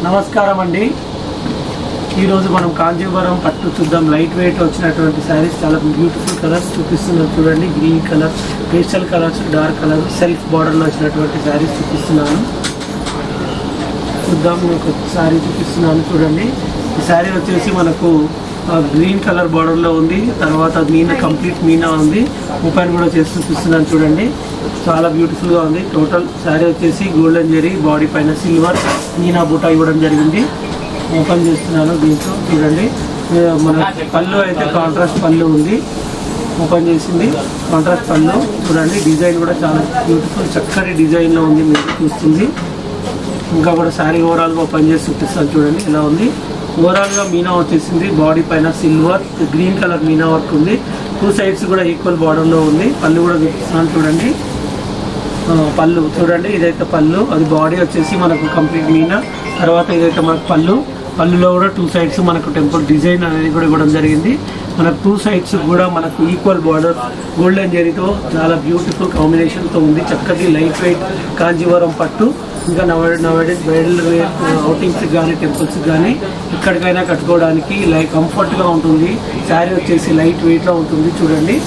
నమస్కారం అండి. ఈరోజు మనం కాంజీవరం పట్టు చూద్దాం. లైట్ వెయిట్ వచ్చినటువంటి శారీస్, చాలా బ్యూటిఫుల్ కలర్స్ చూపిస్తున్నాను చూడండి. Green colour, pastel colours, dark colour, self బార్డర్లో వచ్చినటువంటి శారీస్ చూపిస్తున్నాను. చూద్దాం. మీకు శారీ చూపిస్తున్నాను చూడండి. ఈ శారీ వచ్చేసి మనకు గ్రీన్ కలర్ బార్డర్లో ఉంది. తర్వాత మీనా, కంప్లీట్ మీనా ఉంది. ఓపెన్ కూడా చేసి చూపిస్తున్నాను చూడండి. చాలా బ్యూటిఫుల్గా ఉంది. టోటల్ శారీ వచ్చేసి గోల్డెన్ జరీ, బాడీ పైన సిల్వర్ మీనా బూటా ఇవ్వడం జరిగింది. ఓపెన్ చేస్తున్నాను. దీంట్లో చూడండి, మన పళ్ళు అయితే కాంట్రాస్ట్ పళ్ళు ఉంది. ఓపెన్ చేసింది కాంట్రాస్ట్ పళ్ళు చూడండి. డిజైన్ కూడా చాలా బ్యూటిఫుల్, చక్కటి డిజైన్లో ఉంది. మీకు చూస్తుంది. ఇంకా కూడా శారీ ఓవరాల్గా ఓపెన్ చేసి చూపిస్తాను చూడండి ఎలా ఉంది. ఓవరాల్గా మీనా వచ్చేసింది. బాడీ పైన silver green colour Meena work ఉంది. టూ సైడ్స్ కూడా ఈక్వల్ బార్డర్లో ఉంది. పళ్ళు కూడా చూపిస్తున్నాను చూడండి. పళ్ళు చూడండి, ఇదైతే పళ్ళు, అది బాడీ వచ్చేసి మనకు కంప్లీట్ మీనా. తర్వాత ఇదైతే మనకు పళ్ళులో కూడా టూ సైడ్స్ మనకు టెంపుల్ డిజైన్ అనేది కూడా ఇవ్వడం జరిగింది. మనకు టూ సైడ్స్ కూడా మనకు ఈక్వల్ బార్డర్ గోల్డెన్ జరీతో చాలా బ్యూటిఫుల్ కాంబినేషన్తో ఉంది. చక్కటి లైట్ వెయిట్ కాంజీవరం పట్టు. ఇంకా నవడేస్ బ్రైడల్ అవుటింగ్స్కి కానీ టెంపుల్స్కి కానీ ఎక్కడికైనా కట్టుకోవడానికి కంఫర్ట్గా ఉంటుంది. శారీ వచ్చేసి లైట్ వెయిట్లో ఉంటుంది చూడండి.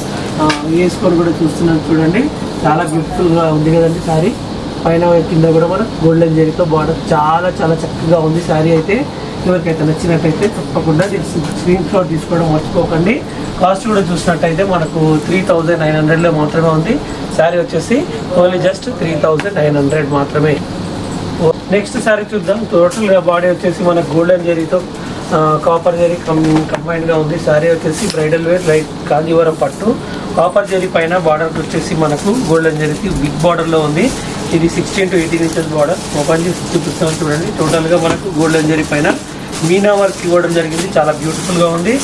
వేసుకొని కూడా చూస్తున్నాను చూడండి. చాలా బ్యూటిఫుల్గా ఉంది కదండి శారీ. పైన కింద కూడా మనకు గోల్డెన్ జరీతో బార్డర్ చాలా చాలా చక్కగా ఉంది శారీ అయితే. ఎవరికైతే నచ్చినట్టయితే తప్పకుండా స్క్రీన్ షాట్ తీసుకోవడం మర్చిపోకండి. కాస్ట్ కూడా చూసినట్టయితే మనకు 3900లో మాత్రమే ఉంది. శారీ వచ్చేసి ఓన్లీ జస్ట్ 3900 మాత్రమే. నెక్స్ట్ శారీ చూద్దాం. టోటల్గా బాడీ వచ్చేసి మనకు గోల్డెన్ జరీతో కాపర్ జరీ కంబైన్డ్గా ఉంది. శారీ వచ్చేసి బ్రైడల్ వేర్ లైట్ కాంజీవరం పట్టు. కాపర్ జరీ పైన బార్డర్ వచ్చేసి మనకు గోల్డెన్ జరీకి బిగ్ బార్డర్లో ఉంది. ఇది 16 to 18 ఇంచెస్ బార్డర్. ఓపెన్ చేసి చూపిస్తాను చూడండి. టోటల్గా మనకు గోల్డెన్ జరీ పైన మీనా వర్క్ ఇవ్వడం జరిగింది. చాలా బ్యూటిఫుల్గా ఉంది.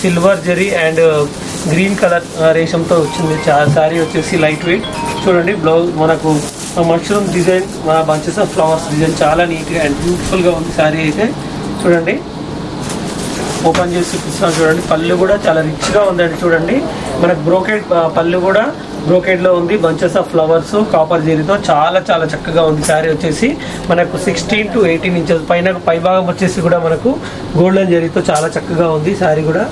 సిల్వర్ జరీ అండ్ గ్రీన్ కలర్ రేషంతో వచ్చింది. శారీ వచ్చేసి లైట్ వెయిట్ చూడండి. బ్లౌజ్ మనకు mushroom design, bunches of flowers design చాలా నీట్గా అండ్ బ్యూటిఫుల్గా ఉంది శారీ అయితే చూడండి. ఓపెన్ చేసి చూపిస్తున్నాను చూడండి. పళ్ళు కూడా చాలా రిచ్గా ఉందండి చూడండి. మనకు బ్రోకెడ్ పళ్ళు కూడా బ్రోకెడ్లో ఉంది. బంచెస్ ఆఫ్ ఫ్లవర్స్ కాపర్ జరీతో చాలా చాలా చక్కగా ఉంది. శారీ వచ్చేసి మనకు 16 to 18 ఇంచెస్ పై భాగం వచ్చేసి కూడా మనకు గోల్డెన్ జరీతో చాలా చక్కగా ఉంది. శారీ కూడా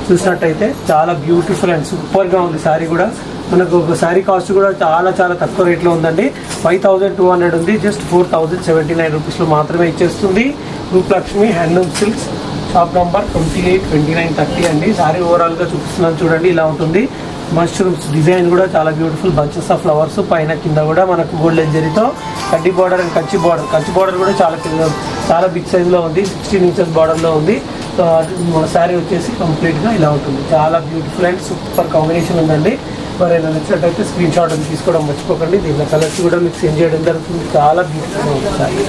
చూసినట్టయితే చాలా బ్యూటిఫుల్ అండ్ సూపర్గా ఉంది శారీ కూడా. మనకు ఒక శారీ కాస్ట్ కూడా చాలా చాలా తక్కువ రేట్లో ఉందండి. 5200 ఉంది. జస్ట్ 4079 రూపీస్లో మాత్రమే ఇచ్చేస్తుంది. Rupalakshmi handloom silks, shop number 28, 29, 30 అండి. శారీ ఓవరాల్గా చూపిస్తున్నాను చూడండి. ఇలా ఉంటుంది. మష్రూమ్స్ డిజైన్ కూడా చాలా బ్యూటిఫుల్. బంచెస్ ఆఫ్ ఫ్లవర్స్ పైన కింద కూడా మనకు గోల్డెన్ జరీతో కడ్డీ బార్డర్ అండ్ కంచి బార్డర్ కూడా చాలా బిగ్ సైజ్లో ఉంది. 16 ఇంచెస్ బార్డర్లో ఉంది. మన శారీ వచ్చేసి కంప్లీట్గా ఇలా ఉంటుంది. చాలా బ్యూటిఫుల్ అండ్ సూపర్ కాంబినేషన్ ఉందండి. ఎవరైనా నచ్చినట్టయితే స్క్రీన్ షాట్ అని తీసుకోవడం మర్చిపోకండి. దీంట్లో కలర్స్ కూడా మీకు సెండ్ చేయడం జరుగుతుంది. చాలా బ్యూటిఫుల్గా ఉంది శారీ.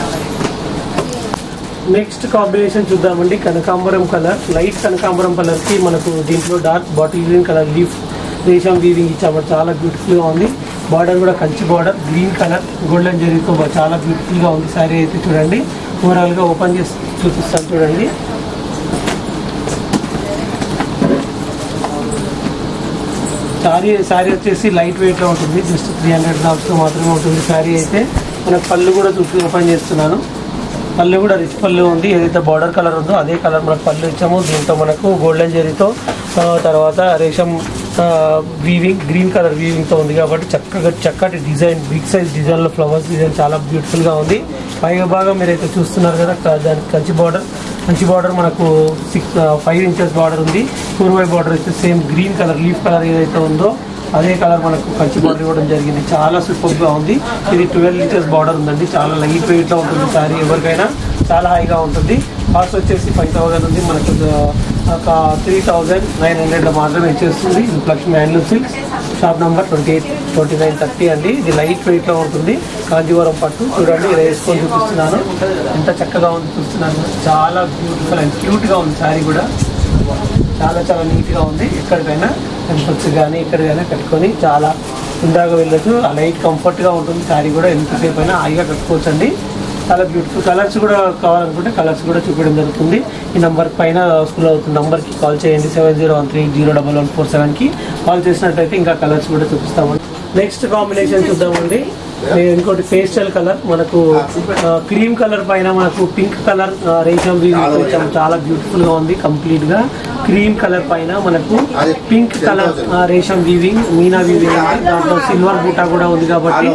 నెక్స్ట్ కాంబినేషన్ చూద్దామండి. కనకాంబరం కలర్, లైట్ కనకాంబరం కలర్కి మనకు దీంట్లో dark bottle green colour leaf రేషం వీవింగ్ ఇచ్చాము. చాలా బ్యూటిఫుల్గా ఉంది. బార్డర్ కూడా Kanchi border, green colour golden జరీతో చాలా బ్యూటిఫుల్గా ఉంది శారీ అయితే చూడండి. ఓవరాల్గా ఓపెన్ చేసి చూపిస్తాను చూడండి. శారీ వచ్చేసి లైట్ వెయిట్లో ఉంటుంది. జస్ట్ 300 గ్రామ్స్లో మాత్రమే ఉంటుంది శారీ అయితే. మనకు పళ్ళు కూడా ఓపెన్ చేస్తున్నాను. పళ్ళు కూడా రిచ్ పళ్ళు ఉంది. ఏదైతే బార్డర్ కలర్ ఉందో అదే కలర్ మనకు పళ్ళు ఇచ్చాము. దీంతో మనకు గోల్డెన్ జరీతో తర్వాత రేషం వీవింగ్ గ్రీన్ కలర్ వీవింగ్తో ఉంది కాబట్టి చక్కటి డిజైన్, బిగ్ సైజ్ డిజైన్లో ఫ్లవర్స్ డిజైన్ చాలా బ్యూటిఫుల్గా ఉంది. పైగా భాగం మీరైతే చూస్తున్నారు కదా, దానికి కంచి బార్డర్ మనకు 5 ఇంచెస్ బార్డర్ ఉంది. పూర్వై బార్డర్ అయితే same green colour leaf colour ఏదైతే ఉందో అదే కలర్ మనకు కంచి బార్డర్ ఇవ్వడం జరిగింది. చాలా సూపర్గా ఉంది. ఇది 12 ఇంచెస్ బార్డర్ ఉందండి. చాలా లైట్ వెయిట్లో ఉంటుంది శారీ. ఎవరికైనా చాలా హైగా ఉంటుంది. కాస్ట్ వచ్చేసి 5000 ఉంది. మనకు 3900లో మాత్రమే ఇచ్చేస్తుంది. Lakshmi handloom silks, shop number 28, 29, 30 అండి. ఇది లైట్ వెయిట్లో ఉంటుంది. కాంజీవరం పట్టు చూడండి. ఇలా వేసుకొని చూపిస్తున్నాను. ఎంత చక్కగా ఉంది చూస్తున్నాను. చాలా బ్యూటిఫుల్ అండ్ క్యూట్గా ఉంది శారీ కూడా. చాలా చాలా నీట్గా ఉంది. ఎక్కడికైనా టెంపుల్స్ కానీ ఎక్కడికైనా కట్టుకొని చాలా ఇందాగా వెళ్ళచ్చు. ఆ లైట్ కంఫర్ట్గా ఉంటుంది శారీ కూడా. ఎంతసేపు అయినా హాయిగా కట్టుకోవచ్చు అండి. చాలా బ్యూటిఫుల్. కలర్స్ కూడా కావాలనుకుంటే కలర్స్ కూడా చూపించడం జరుగుతుంది. ఈ నెంబర్ పైన స్కూల్ అవుతున్న నెంబర్కి కాల్ చేయండి. 7013011147కి కాల్ చేసినట్టయితే ఇంకా కలర్స్ కూడా చూపిస్తామండి. నెక్స్ట్ కాంబినేషన్ చూద్దామండి. ఇంకోటి పేస్టల్ కలర్ మనకు క్రీమ్ కలర్ పైన మనకు పింక్ కలర్ రేషం వీవింగ్ వచ్చాము, చాలా బ్యూటిఫుల్ గా ఉంది. కంప్లీట్ గా క్రీమ్ కలర్ పైన మనకు పింక్ కలర్ రేషం వీవింగ్ మీనా వీవింగ్, దాంట్లో సిల్వర్ బూటా కూడా ఉంది కాబట్టి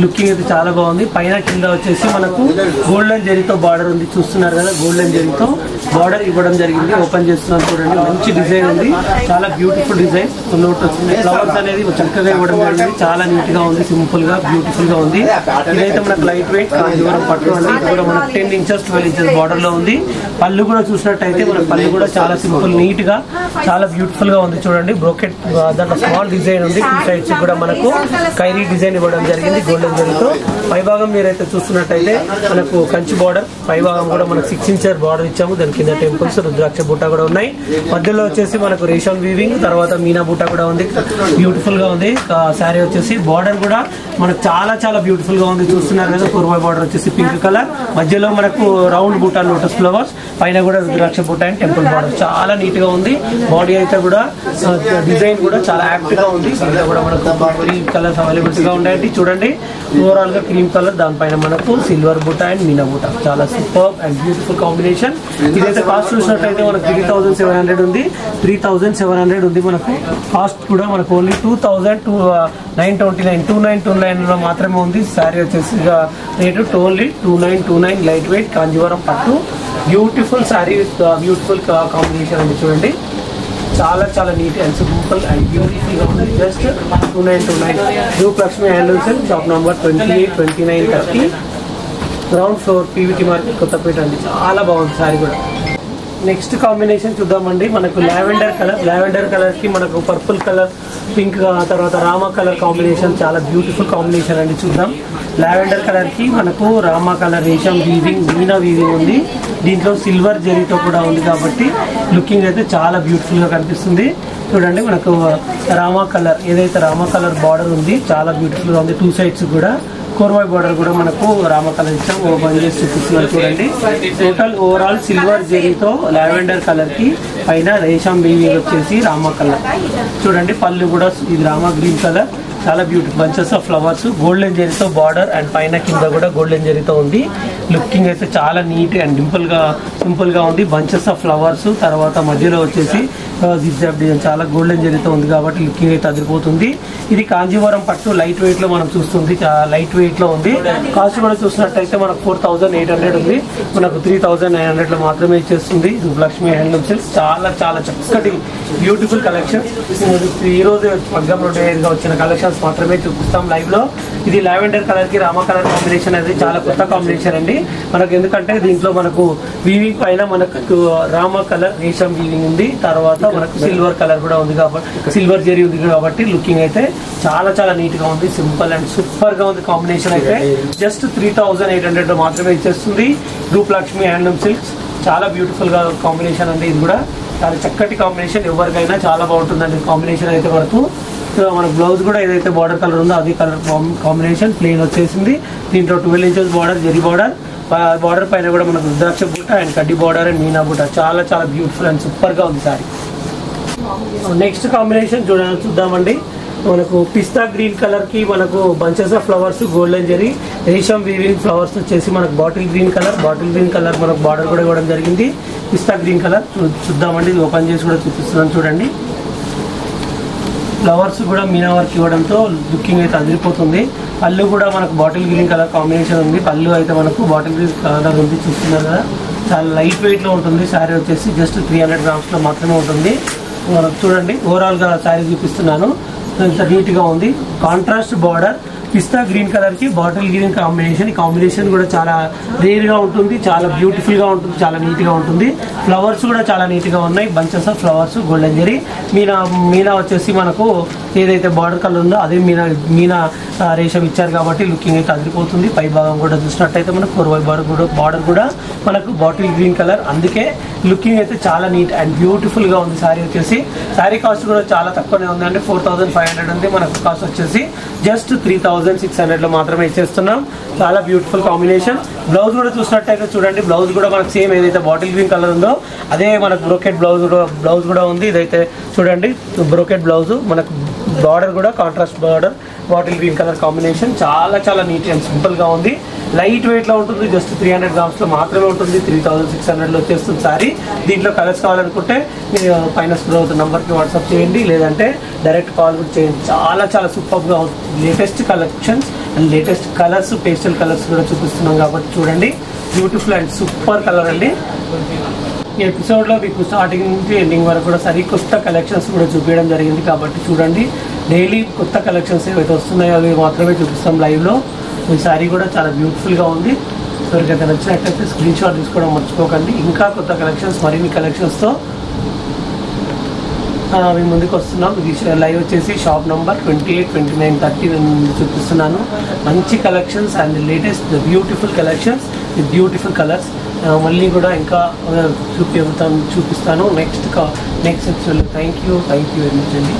లుకింగ్ అయితే చాలా బాగుంది. పైన కింద వచ్చేసి మనకు గోల్డెన్ జరీతో బార్డర్ ఉంది, చూస్తున్నారు కదా. గోల్డెన్ జరీతో బార్డర్ ఇవ్వడం జరిగింది. ఓపెన్ చేస్తున్నాను చూడండి, మంచి డిజైన్ ఉంది, చాలా బ్యూటిఫుల్ డిజైన్. నోట్ వచ్చింది, ఫ్లవర్స్ అనేది చక్కగా ఇవ్వడం జరిగింది, చాలా నీట్ గా ఉంది, సింపుల్ గా బ్యూటిఫుల్ గా ఉంది. ఇదైతే మనకు లైట్ వెయిట్ కాంజీవరం పట్టు అండి. ఇది కూడా మనకు 10 inches 12 inches బార్డర్ లో ఉంది. పళ్ళు కూడా చూసినట్టయితే మనకు పళ్ళు కూడా చాలా సింపుల్ నీట్ గా చాలా బ్యూటిఫుల్ గా ఉంది. చూడండి బ్రోకెట్ దాంట్లో స్మాల్ డిజైన్ ఉంది. 2 sides కూడా మనకు ఖైరీ డిజైన్ ఇవ్వడం జరిగింది గోల్డెన్ జరీతో. పై భాగం మీరైతే చూస్తున్నట్టయితే మనకు కంచి బార్డర్, పై భాగం కూడా మనకు 6 inches బార్డర్ ఇచ్చాము. దాని కింద టెంపుల్స్ రుద్రాక్ష బూటా కూడా ఉన్నాయి. మధ్యలో వచ్చేసి మనకు రేషం వీవింగ్, తర్వాత మీనా బూటా కూడా ఉంది, బ్యూటిఫుల్ గా ఉంది. శారీ వచ్చేసి బార్డర్ కూడా మనకు చాలా చాలా బ్యూటిఫుల్ గా ఉంది, చూస్తున్నారు కదా. పూర్వ బార్డర్ వచ్చేసి పింక్ కలర్, మధ్యలో మనకు రౌండ్ బూటా లోటస్ ఫ్లవర్స్, పైన కూడా రుద్రాక్ష బూటా అండ్ టెంపుల్ బార్డర్, చాలా నీట్ గా ఉంది. బాడీ అయితే కూడా డిజైన్ కూడా చాలా యాక్ట్ గా ఉంది. దీంట్లో కూడా మనకు 3 కలర్స్ అవైలబిలిటీ గా ఉన్నాయండి. చూడండి ఓవరాల్ గా క్రీమ్ కలర్, దానిపైన మనకు సిల్వర్ బూటా అండ్ మీనా బూటా, చాలా సూపర్ అండ్ బ్యూటిఫుల్ కాంబినేషన్. ఇదైతే కాస్ట్ చూసినట్టయితే మనకు 3700 ఉంది, 3700 ఉంది. మనకు కాస్ట్ కూడా మనకు ఓన్లీ 2929 లో మాత్రమే ఉంది. శారీ వచ్చేసి rate only 2929. Light weight Kanjeevaram పట్టు, beautiful sari with beautiful combination అండి. చూడండి చాలా చాలా neat and simple and beautiful గా ఉంది. Just 2929. Roop Lakshmi handlooms, shop number 28, 29, 30, ground floor, PVT market, Kothapeta అండి. చాలా బాగుంది శారీ కూడా. నెక్స్ట్ కాంబినేషన్ చూద్దామండి. మనకు లావెండర్ కలర్ కి మనకు పర్పుల్ కలర్, పింక్, తర్వాత రామా కలర్ కాంబినేషన్, చాలా బ్యూటిఫుల్ కాంబినేషన్ అండి. చూద్దాం. లావెండర్ కలర్ కి మనకు రామా కలర్ రేషం వీవింగ్, మీనా వీవింగ్ ఉంది. దీంట్లో సిల్వర్ జరీతో కూడా ఉంది కాబట్టి లుకింగ్ అయితే చాలా బ్యూటిఫుల్ గా కనిపిస్తుంది. చూడండి మనకు రామా కలర్, ఏదైతే రామా కలర్ బార్డర్ ఉంది చాలా బ్యూటిఫుల్ గా ఉంది. 2 sides కూడా కోర్వాయి బార్డర్ కూడా మనకు రామ కలర్ ఇచ్చాం. ఓపెన్ చేసి చూపిస్తున్నాను చూడండి. టోటల్ ఓవరాల్ సిల్వర్ జరీతో లావెండర్ కలర్ కి పైన రేషం వీవింగ్ వచ్చేసి రామ కలర్. చూడండి పళ్ళు కూడా ఇది రామ గ్రీన్ కలర్, చాలా beautiful bunches of flowers, golden జరీతో బార్డర్ అండ్ పైన కింద కూడా గోల్డెన్ జరీతో ఉంది. లుకింగ్ అయితే చాలా నీట్ అండ్ సింపుల్ గా ఉంది. బంచెస్ ఆఫ్ ఫ్లవర్స్, తర్వాత మధ్యలో వచ్చేసి జిగ్జాగ్ డిజైన్, చాలా గోల్డెన్ జరీతో ఉంది కాబట్టి లుకింగ్ అయితే అదిరిపోతుంది. ఇది కాంజీవరం పట్టు, లైట్ వెయిట్ లో మనం చూస్తుంది, లైట్ వెయిట్ లో ఉంది. కాస్ట్ కూడా చూసినట్టయితే మనకు 4800 ఉంది, మనకు 3900 లో మాత్రమే ఇచ్చేస్తుంది. లక్ష్మీ హ్యాండ్లూమ్ సిల్క్స్, చాలా చాలా చక్కటి బ్యూటిఫుల్ కలెక్షన్. ఈ రోజు పగ్గంలో గా వచ్చిన కలెక్షన్స్ మాత్రమే చూపిస్తాం లైవ్ లో. ఇది లావెండర్ కలర్ కి రామా కలర్ కాంబినేషన్ అనేది చాలా కొత్త కాంబినేషన్ అండి మనకు. ఎందుకంటే దీంట్లో మనకు వీవింగ్ పైన మనకు రామా కలర్ రేషం వీవింగ్ ఉంది, తర్వాత మనకు సిల్వర్ కలర్ కూడా ఉంది కాబట్టి, సిల్వర్ జరీ ఉంది కాబట్టి లుకింగ్ అయితే చాలా చాలా నీట్ గా ఉంది. సింపుల్ అండ్ సూపర్ గా ఉంది కాంబినేషన్ అయితే. జస్ట్ 3800 మాత్రమే ఇచ్చేస్తుంది. రూప్ లక్ష్మి హ్యాండ్లూమ్ సిల్క్స్, చాలా బ్యూటిఫుల్ గా కాంబినేషన్ అండి. ఇది కూడా చాలా చక్కటి కాంబినేషన్, ఎవరికైనా చాలా బాగుంటుందండి కాంబినేషన్ అయితే. మనకు బ్లౌజ్ కూడా ఏదైతే బార్డర్ కలర్ ఉందో అది కలర్ కాంబినేషన్ ప్లెయిన్ వచ్చేసింది. దీంట్లో 12 inches బార్డర్, జరీ బార్డర్ పైన కూడా మనకు రుద్రాక్ష బూట అండ్ కడ్డీ బార్డర్ అండ్ మీనా బూట, చాలా చాలా బ్యూటిఫుల్ అండ్ సూపర్ గా ఉంది సారీ. నెక్స్ట్ కాంబినేషన్ చూద్దామండి. మనకు పిస్తా గ్రీన్ కలర్ కి మనకు బంచెస్ ఆఫ్ ఫ్లవర్స్, గోల్డెన్ జరీ, రేషం వీవింగ్ ఫ్లవర్స్ వచ్చేసి మనకు బాటిల్ గ్రీన్ కలర్ మనకు బార్డర్ కూడా ఇవ్వడం జరిగింది. పిస్తా గ్రీన్ కలర్ చూద్దామండి. ఇది ఓపెన్ చేసి కూడా చూపిస్తున్నాను చూడండి. ఫ్లవర్స్ కూడా మీనా వర్క్ ఇవ్వడంతో లుకింగ్ అయితే అదిరిపోతుంది. పళ్ళు కూడా మనకు బాటిల్ గ్రీన్ కలర్ కాంబినేషన్ ఉంది. పళ్ళు అయితే మనకు బాటిల్ గ్రీన్ కలర్ ఉంది, చూస్తున్నారు కదా. చాలా లైట్ వెయిట్ లో ఉంటుంది. శారీ వచ్చేసి జస్ట్ 300 grams లో మాత్రమే ఉంటుంది. మనకు చూడండి ఓవరాల్ గా శారీ చూపిస్తున్నాను, ఇంత నీట్ గా ఉంది. కాంట్రాస్ట్ బార్డర్, పిస్తా గ్రీన్ కలర్ కి బాటిల్ గ్రీన్ కాంబినేషన్. ఈ కాంబినేషన్ కూడా చాలా రేర్ గా ఉంటుంది, చాలా బ్యూటిఫుల్ గా ఉంటుంది, చాలా నీట్ గా ఉంటుంది. ఫ్లవర్స్ కూడా చాలా నీట్ గా ఉన్నాయి. Bunches of flowers, golden zari, Meena వచ్చేసి మనకు ఏదైతే బార్డర్ కలర్ ఉందో అదే మీనా రేషం ఇచ్చారు కాబట్టి లుకింగ్ అయితే అదిరిపోతుంది. పై భాగం కూడా చూసినట్టయితే మనకు కోర్వై బార్డర్ కూడా మనకు బాటిల్ గ్రీన్ కలర్, అందుకే లుకింగ్ అయితే చాలా నీట్ అండ్ బ్యూటిఫుల్ గా ఉంది. శారీ వచ్చేసి శారీ కాస్ట్ కూడా చాలా తక్కువనే ఉంది అంటే 4500 ఉంది. మనకు కాస్ట్ వచ్చేసి జస్ట్ 3600 లో మాత్రమే ఇచ్చేస్తున్నాం. చాలా బ్యూటిఫుల్ కాంబినేషన్. బ్లౌజ్ కూడా చూసినట్టయితే చూడండి, బ్లౌజ్ కూడా మనకు సేమ్ ఏదైతే బాటిల్ గ్రీన్ కలర్ ఉందో అదే మనకు బ్రోకెట్ బ్లౌజ్ కూడా ఉంది. ఇదైతే చూడండి బ్రోకెట్ బ్లౌజ్, మనకు బార్డర్ కూడా contrast border bottle green colour combination. చాలా చాలా నీట్ అండ్ సింపుల్గా ఉంది. లైట్ వెయిట్లో ఉంటుంది. జస్ట్ 300 గ్రామ్స్లో మాత్రమే ఉంటుంది. 3600లో వచ్చేస్తుంది సారీ. దీంట్లో కలర్స్ కావాలనుకుంటే మీరు పైన స్క్రోల్ అవుతున్న నెంబర్కి వాట్సాప్ చేయండి, లేదంటే డైరెక్ట్ కాల్ కూడా చేయండి. చాలా చాలా సూపర్గా ఉంటుంది. Latest collections and latest colours, pastel colours కూడా చూపిస్తున్నాం కాబట్టి చూడండి. బ్యూటిఫుల్ అండ్ సూపర్ కలర్ అండి. ఈ ఎపిసోడ్లో మీకు స్టార్టింగ్ నుంచి ఎండింగ్ వరకు కూడా సరికొత్త కలెక్షన్స్ కూడా చూపించడం జరిగింది కాబట్టి చూడండి. డైలీ కొత్త కలెక్షన్స్ ఏవైతే వస్తున్నాయో అవి మాత్రమే చూపిస్తాం లైవ్లో. ఈ శారీ కూడా చాలా బ్యూటిఫుల్గా ఉంది. ఎవరికైతే నచ్చినట్లయితే స్క్రీన్ షాట్ తీసుకోవడం మర్చిపోకండి. ఇంకా కొత్త కలెక్షన్స్, మరిన్ని కలెక్షన్స్తో మీ ముందుకు వస్తున్నాం. ఇది లైవ్ వచ్చేసి షాప్ నెంబర్ 28, 29, 30 చూపిస్తున్నాను. మంచి collections and latest beautiful collections with beautiful colours. మళ్ళీ కూడా ఇంకా చూపిస్తాను నెక్స్ట్ ఎపిసోడ్లో. థ్యాంక్ యూ వెరీ మచ్ అండి.